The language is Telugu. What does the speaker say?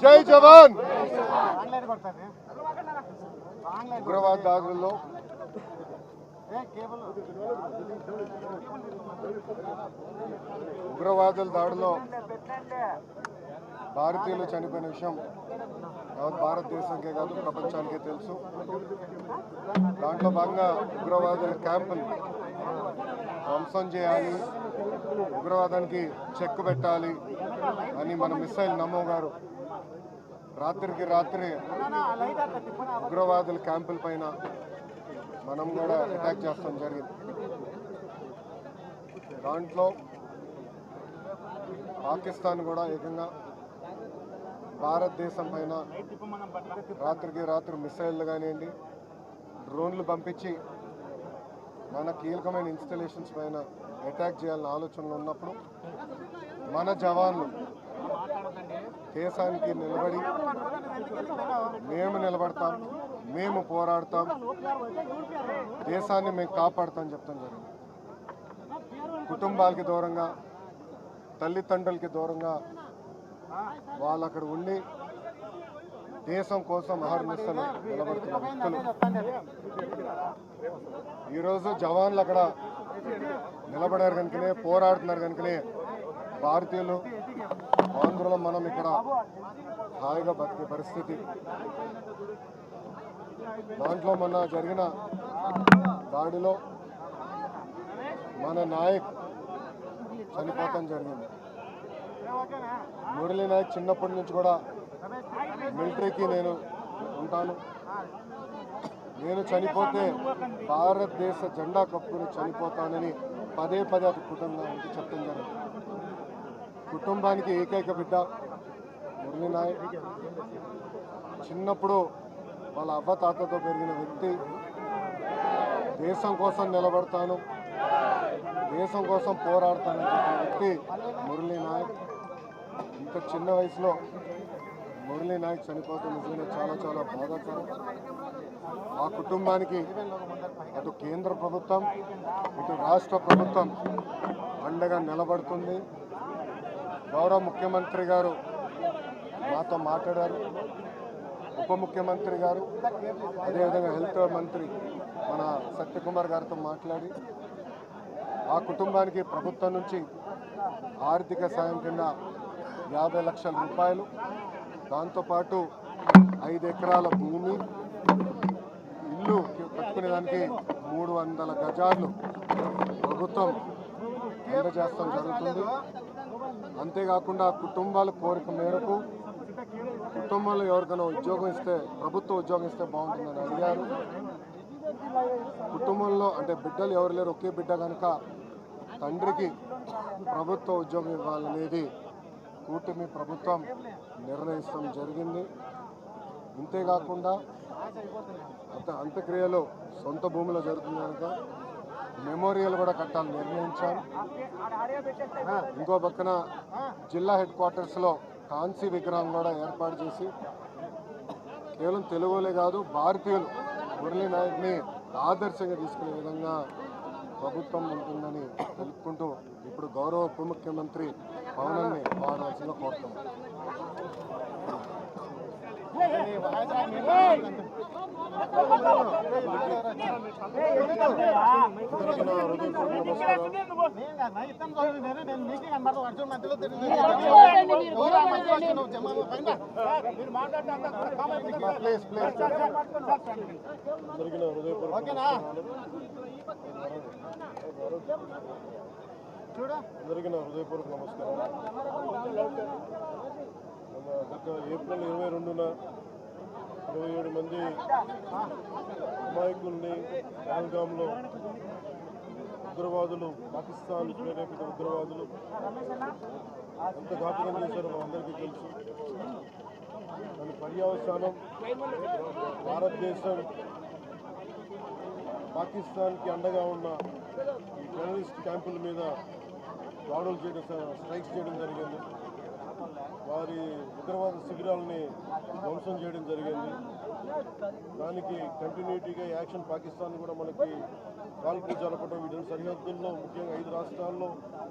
జై జవాన్. ఉగ్రవాద దాడుల్లో ఉగ్రవాదుల దాడిలో భారతీయులు చనిపోయిన విషయం యావత్ భారతదేశానికే కాదు ప్రపంచానికే తెలుసు. దాంట్లో భాగంగా ఉగ్రవాదుల క్యాంపులు ధ్వంసం చేయాలి, ఉగ్రవాదానికి చెక్ పెట్టాలి అని మన మిసైల్ నమో గారు రాత్రికి రాత్రి ఉగ్రవాదుల క్యాంపుల పైన మనం కూడా అటాక్ చేస్తాం జరిగింది. దాంట్లో పాకిస్తాన్ కూడా ఏకంగా భారతదేశం పైన రాత్రికి రాత్రి మిసైళ్ళు కానివ్వండి, డ్రోన్లు పంపించి మన కీలకమైన ఇన్స్టలేషన్స్ పైన అటాక్ చేయాలని ఆలోచనలు ఉన్నప్పుడు మన జవాన్లు దేశానికి నిలబడి మేము నిలబడతాం, మేము పోరాడతాం, దేశాన్ని మేము కాపాడుతాం చెప్తాం జరిగింది. కుటుంబాలకి దూరంగా, తల్లిదండ్రులకి దూరంగా వాళ్ళు అక్కడ ఉండి దేశం కోసం అహర్నిశలు నిలబడుతున్న వ్యక్తులు ఈరోజు జవాన్లు అక్కడ నిలబడారు కనుకనే, పోరాడుతున్నారు కనుకనే భారతీయులు ఆంధ్రలో మనం ఇక్కడ హాయిగా బతికే పరిస్థితి. దాంట్లో మొన్న జరిగిన దాడిలో మన నాయక్ చనిపోవటం జరిగింది. మురళీ నాయక్ చిన్నప్పటి నుంచి కూడా మిలిటరీకి నేను ఉంటాను, నేను చనిపోతే భారతదేశ జెండా కప్పుకుని చనిపోతానని పదే పదే అటు కుటుంబానికి చెప్పడం జరిగింది. కుటుంబానికి ఏకైక బిడ్డ మురళీ నాయక్. చిన్నప్పుడు వాళ్ళ అవ్వ తాతతో పెరిగిన వ్యక్తి. దేశం కోసం నిలబడతాను, దేశం కోసం పోరాడతానని చెప్పిన వ్యక్తి మురళీ నాయక్. ఇంత చిన్న వయసులో మురళీ నాయక్ చనిపోతే నిజంగా చాలా చాలా బాధాకరం. ఆ కుటుంబానికి అటు కేంద్ర ప్రభుత్వం, ఇటు రాష్ట్ర ప్రభుత్వం అండగా నిలబడుతుంది. గౌరవ ముఖ్యమంత్రి గారు మాతో మాట్లాడారు, ఉప ముఖ్యమంత్రి గారు, అదేవిధంగా హెల్త్ మంత్రి మన సత్యకుమార్ గారితో మాట్లాడి ఆ కుటుంబానికి ప్రభుత్వం నుంచి ఆర్థిక సాయం కింద 50 లక్షల రూపాయలు, దాంతోపాటు 5 ఎకరాల భూమి, ఇల్లు కట్టుకునేదానికి 300 గజాలు ప్రభుత్వం అందజేస్తాం జరుగుతుంది. అంతేకాకుండా కుటుంబాల కోరిక మేరకు కుటుంబంలో ఎవరికైనా ఉద్యోగం ఇస్తే, ప్రభుత్వ ఉద్యోగం ఇస్తే బాగుంటుందని అడిగారు. కుటుంబంలో అంటే బిడ్డలు ఎవరు లేరు, ఒకే బిడ్డ కనుక తండ్రికి ప్రభుత్వ ఉద్యోగం ఇవ్వాలనేది కూటమి ప్రభుత్వం నిర్ణయిస్తాం జరిగింది. ఇంతేకాకుండా అంత్యక్రియలు సొంత భూమిలో జరుగుతుంది కనుక మెమోరియల్ కూడా కట్టాలని నిర్ణయించాం. ఇంకో పక్కన జిల్లా హెడ్ క్వార్టర్స్లో కాంసీ విగ్రహం కూడా ఏర్పాటు చేసి కేవలం తెలుగులే కాదు భారతీయులు మురళీ నాయక్ని ఆదర్శంగా తీసుకునే విధంగా ప్రభుత్వం ఉంటుందని తెలుపుకుంటూ ఇప్పుడు గౌరవ ఉప ముఖ్యమంత్రి పవనాన్ని వాడాల్సిందిగా కోరుతున్నాం. అందరికీ నా హృదయపూర్వక నమస్కారం. గత ఏప్రిల్ 22న 27 మంది అమాయకుల్ని పహల్గామ్లో ఉగ్రవాదులు, పాకిస్తాన్ ప్రేరేపిత ఉగ్రవాదులు ఎంత ఘాతుకం చేశారో మనందరికీ తెలుసు. దాని పర్యవసానం భారతదేశం పాకిస్తాన్కి అండగా ఉన్న ఈ టెర్రరిస్ట్ క్యాంపుల మీద దాడులు చేయడం, స్ట్రైక్స్ చేయడం జరిగింది. వారి ఉగ్రవాద శిబిరాలని ధ్వంసం చేయడం జరిగింది. దానికి కంటిన్యూటీగా యాక్షన్ పాకిస్తాన్ కూడా మనకి కాల్పులు జరపడం, వీటి సరిహద్దుల్లో ముఖ్యంగా 5 రాష్ట్రాల్లో